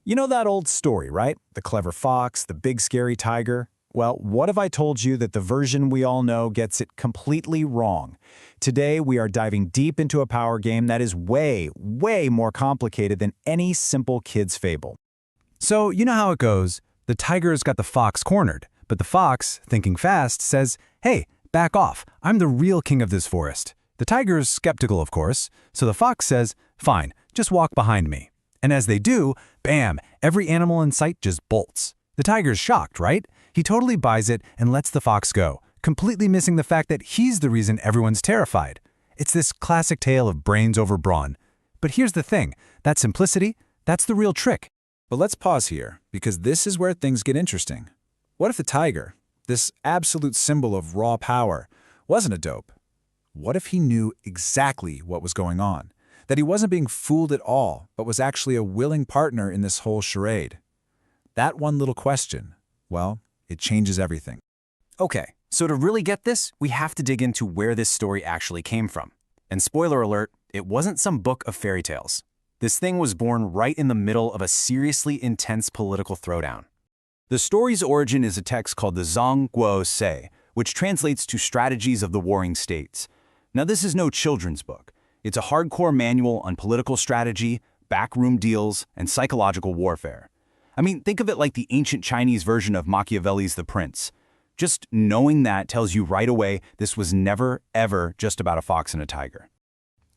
You know that old story, right? The clever fox, the big scary tiger. Well, what if I told you that the version we all know gets it completely wrong? Today, we are diving deep into a power game that is way, way more complicated than any simple kid's fable. So, you know how it goes. The tiger's got the fox cornered, but the fox, thinking fast, says, "Hey, back off. I'm the real king of this forest." The tiger's skeptical, of course, so the fox says, "Fine, just walk behind me." And as they do, bam, every animal in sight just bolts. The tiger's shocked, right? He totally buys it and lets the fox go, completely missing the fact that he's the reason everyone's terrified. It's this classic tale of brains over brawn. But here's the thing, that simplicity, that's the real trick. But let's pause here, because this is where things get interesting. What if the tiger, this absolute symbol of raw power, wasn't a dope? What if he knew exactly what was going on? That he wasn't being fooled at all, but was actually a willing partner in this whole charade? That one little question, well, it changes everything. Okay, so to really get this, we have to dig into where this story actually came from. And spoiler alert, it wasn't some book of fairy tales. This thing was born right in the middle of a seriously intense political throwdown. The story's origin is a text called the Zhan Guo Ce, which translates to Strategies of the Warring States. Now, this is no children's book. It's a hardcore manual on political strategy, backroom deals, and psychological warfare. I mean, think of it like the ancient Chinese version of Machiavelli's The Prince. Just knowing that tells you right away this was never, ever just about a fox and a tiger.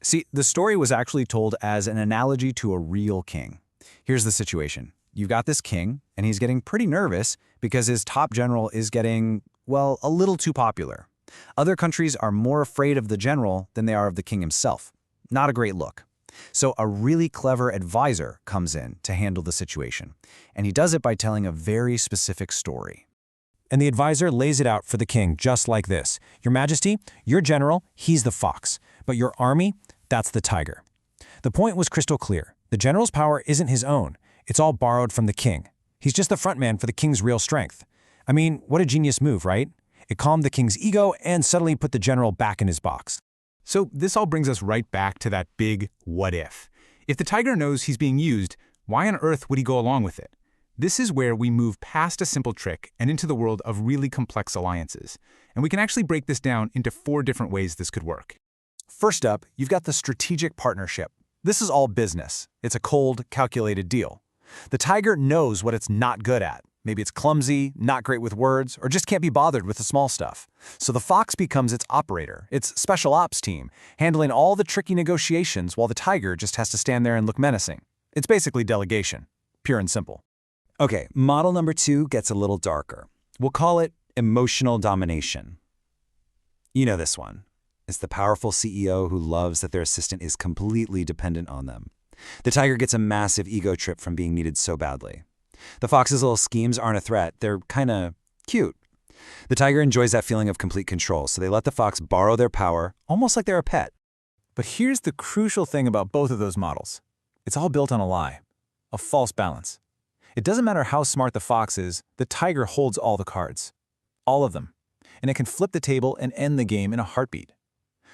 See, the story was actually told as an analogy to a real king. Here's the situation. You've got this king, and he's getting pretty nervous because his top general is getting, well, a little too popular. Other countries are more afraid of the general than they are of the king himself. Not a great look. So a really clever advisor comes in to handle the situation, and he does it by telling a very specific story. And the advisor lays it out for the king just like this. Your Majesty, your general, he's the fox, but your army, that's the tiger. The point was crystal clear. The general's power isn't his own. It's all borrowed from the king. He's just the front man for the king's real strength. I mean, what a genius move, right? It calmed the king's ego and suddenly put the general back in his box. So this all brings us right back to that big what if. If the tiger knows he's being used, why on earth would he go along with it? This is where we move past a simple trick and into the world of really complex alliances. And we can actually break this down into 4 different ways this could work. First up, you've got the strategic partnership. This is all business. It's a cold, calculated deal. The tiger knows what it's not good at. Maybe it's clumsy, not great with words, or just can't be bothered with the small stuff. So the fox becomes its operator, its special ops team, handling all the tricky negotiations while the tiger just has to stand there and look menacing. It's basically delegation, pure and simple. Okay, model number 2 gets a little darker. We'll call it emotional domination. You know this one. It's the powerful CEO who loves that their assistant is completely dependent on them. The tiger gets a massive ego trip from being needed so badly. The fox's little schemes aren't a threat, they're kinda cute. The tiger enjoys that feeling of complete control, so they let the fox borrow their power, almost like they're a pet. But here's the crucial thing about both of those models. It's all built on a lie, a false balance. It doesn't matter how smart the fox is, the tiger holds all the cards. All of them. And it can flip the table and end the game in a heartbeat.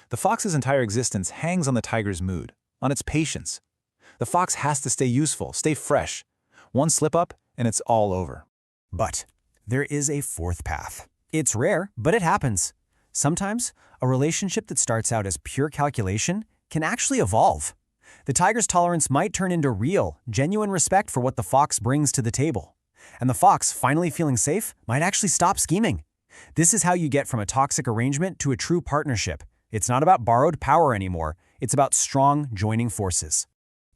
The fox's entire existence hangs on the tiger's mood, on its patience. The fox has to stay useful, stay fresh. One slip-up, and it's all over. But there is a 4th path. It's rare, but it happens. Sometimes, a relationship that starts out as pure calculation can actually evolve. The tiger's tolerance might turn into real, genuine respect for what the fox brings to the table. And the fox, finally feeling safe, might actually stop scheming. This is how you get from a toxic arrangement to a true partnership. It's not about borrowed power anymore. It's about strong, joining forces.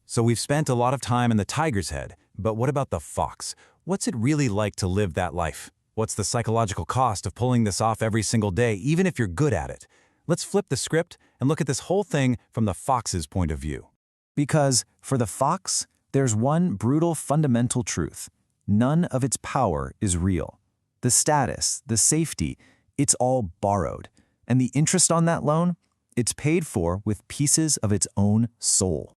So we've spent a lot of time in the tiger's head, but what about the fox? What's it really like to live that life? What's the psychological cost of pulling this off every single day, even if you're good at it? Let's flip the script and look at this whole thing from the fox's point of view. Because for the fox, there's one brutal fundamental truth. None of its power is real. The status, the safety, it's all borrowed. And the interest on that loan, it's paid for with pieces of its own soul.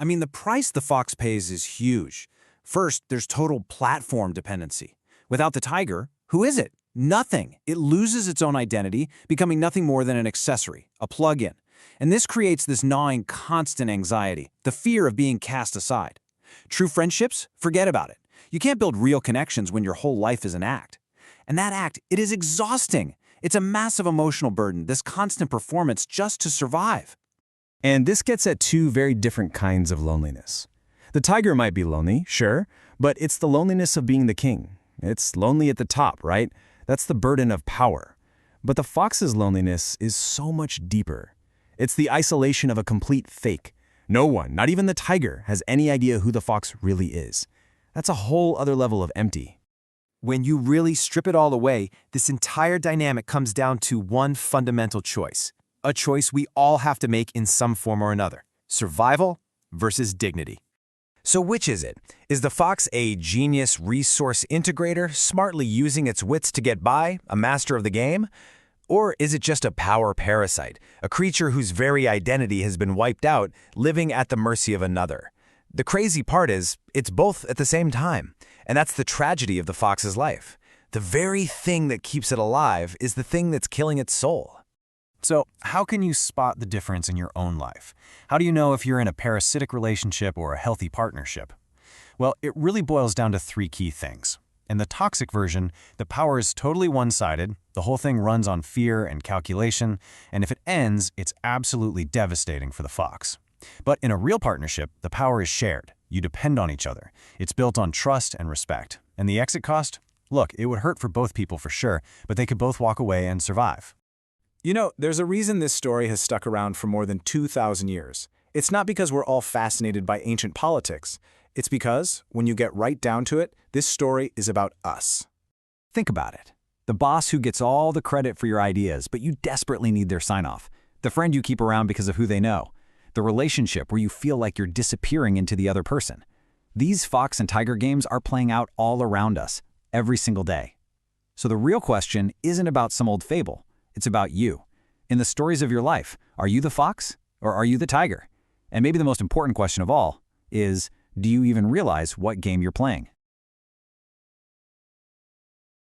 I mean, the price the fox pays is huge. First, there's total platform dependency. Without the tiger, who is it? Nothing. It loses its own identity, becoming nothing more than an accessory, a plug-in. And this creates this gnawing, constant anxiety, the fear of being cast aside. True friendships? Forget about it. You can't build real connections when your whole life is an act. And that act, it is exhausting. It's a massive emotional burden, this constant performance just to survive. And this gets at two very different kinds of loneliness. The tiger might be lonely, sure, but it's the loneliness of being the king. It's lonely at the top, right? That's the burden of power. But the fox's loneliness is so much deeper. It's the isolation of a complete fake. No one, not even the tiger, has any idea who the fox really is. That's a whole other level of empty. When you really strip it all away, this entire dynamic comes down to one fundamental choice. A choice we all have to make in some form or another. Survival versus dignity. So which is it? Is the fox a genius resource integrator, smartly using its wits to get by, a master of the game? Or is it just a power parasite, a creature whose very identity has been wiped out, living at the mercy of another? The crazy part is, it's both at the same time. And that's the tragedy of the fox's life. The very thing that keeps it alive is the thing that's killing its soul. So, how can you spot the difference in your own life? How do you know if you're in a parasitic relationship or a healthy partnership? Well, it really boils down to three key things. In the toxic version, the power is totally one-sided, the whole thing runs on fear and calculation, and if it ends, it's absolutely devastating for the fox. But in a real partnership, the power is shared. You depend on each other. It's built on trust and respect. And the exit cost? Look, it would hurt for both people for sure, but they could both walk away and survive. You know, there's a reason this story has stuck around for more than 2,000 years. It's not because we're all fascinated by ancient politics. It's because, when you get right down to it, this story is about us. Think about it. The boss who gets all the credit for your ideas, but you desperately need their sign-off. The friend you keep around because of who they know. The relationship where you feel like you're disappearing into the other person. These fox and tiger games are playing out all around us, every single day. So the real question isn't about some old fable. It's about you. In the stories of your life, are you the fox or are you the tiger? And maybe the most important question of all is, do you even realize what game you're playing?